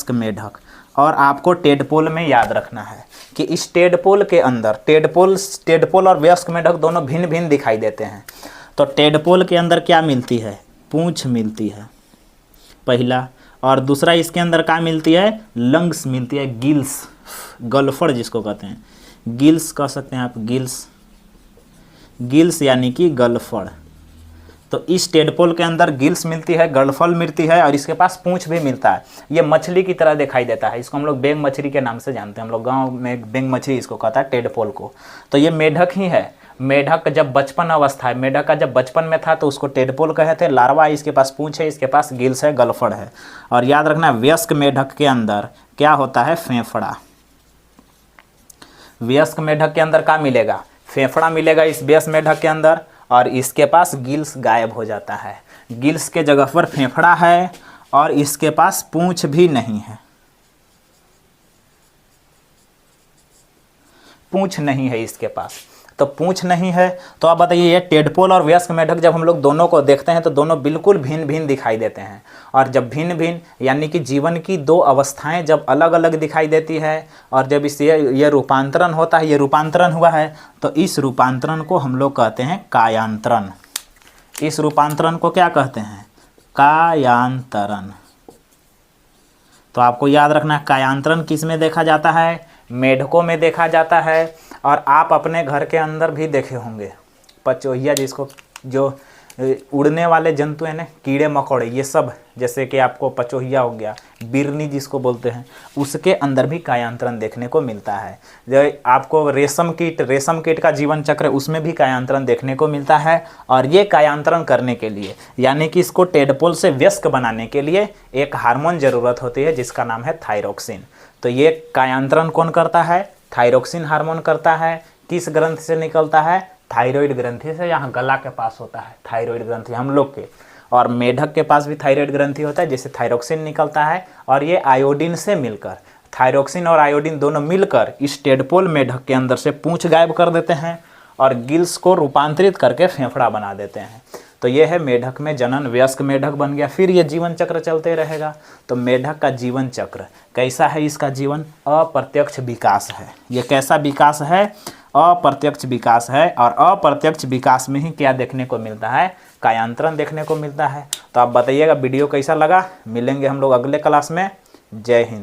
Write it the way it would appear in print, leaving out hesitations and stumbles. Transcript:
वयस्क मेढक। और आपको टेडपोल में याद रखना है कि इस टेडपोल के अंदर टेडपोल और वयस्क मेढक दोनों भिन्न भिन्न दिखाई देते हैं। तो टेडपोल के अंदर क्या मिलती है? पूंछ मिलती है पहला, और दूसरा इसके अंदर क्या मिलती है? लंग्स मिलती है, गिल्स, गलफड़ जिसको कहते हैं, गिल्स कह सकते हैं आप, गिल्स यानी कि गलफड़। तो इस टेडपोल के अंदर गिल्स मिलती है, गलफड़ मिलती है और इसके पास पूंछ भी मिलता है। ये मछली की तरह दिखाई देता है, इसको हम लोग बेंग मछली के नाम से जानते हैं, हम लोग गांव में बेंग मछली इसको कहता है टेडपोल को। तो ये मेढक ही है। मेढक जब बचपन अवस्था है, मेढक का जब बचपन में था तो उसको टेडपोल कहे थे। लार्वा, इसके पास पूंछ है, इसके पास गिल्स है, गलफड़ है। और याद रखना वयस्क मेढक के अंदर क्या होता है? फेफड़ा। वयस्क मेढक के अंदर क्या मिलेगा? फेफड़ा मिलेगा इस वयस्क मेढक के अंदर, और इसके पास गिल्स गायब हो जाता है। गिल्स के जगह पर फेफड़ा है और इसके पास पूंछ भी नहीं है, पूंछ नहीं है इसके पास। तो पूंछ नहीं है तो आप बताइए, ये टेडपोल और वयस्क मेढक जब हम लोग दोनों को देखते हैं तो दोनों बिल्कुल भिन्न भिन्न दिखाई देते हैं। और जब भिन्न भिन्न यानी कि जीवन की दो अवस्थाएं जब अलग अलग दिखाई देती है और जब इस ये रूपांतरण होता है, ये रूपांतरण हुआ है, तो इस रूपांतरण को हम लोग कहते हैं कायांतरण। इस रूपांतरण को क्या कहते हैं? कायांतरण। तो आपको याद रखना, कायांतरण किस में देखा जाता है? मेढकों में देखा जाता है। और आप अपने घर के अंदर भी देखे होंगे पचोहिया, जिसको जो उड़ने वाले जंतु हैं ना, कीड़े मकोड़े, ये सब, जैसे कि आपको पचोहिया हो गया, बिरनी जिसको बोलते हैं, उसके अंदर भी कायांतरण देखने को मिलता है। जो आपको रेशम कीट का जीवन चक्र, उसमें भी कायांतरण देखने को मिलता है। और ये कायांतरण करने के लिए यानी कि इसको टेडपोल से वयस्क बनाने के लिए एक हार्मोन ज़रूरत होती है जिसका नाम है थायरोक्सिन। तो ये कायांतरण कौन करता है? थायरोक्सिन हार्मोन करता है। किस ग्रंथि से निकलता है? थायराइड ग्रंथि से। यहाँ गला के पास होता है थायराइड ग्रंथि हम लोग के, और मेढक के पास भी थायराइड ग्रंथि होता है जिससे थायरोक्सिन निकलता है। और ये आयोडीन से मिलकर, थायरोक्सिन और आयोडीन दोनों मिलकर इस टेडपोल मेढक के अंदर से पूंछ गायब कर देते हैं और गिल्स को रूपांतरित करके फेफड़ा बना देते हैं। तो ये है मेढक में जनन, वयस्क मेढक बन गया, फिर ये जीवन चक्र चलते रहेगा। तो मेढक का जीवन चक्र कैसा है? इसका जीवन अप्रत्यक्ष विकास है। ये कैसा विकास है? अप्रत्यक्ष विकास है। और अप्रत्यक्ष विकास में ही क्या देखने को मिलता है? कायांतरण देखने को मिलता है। तो आप बताइएगा वीडियो कैसा लगा। मिलेंगे हम लोग अगले क्लास में। जय हिंद।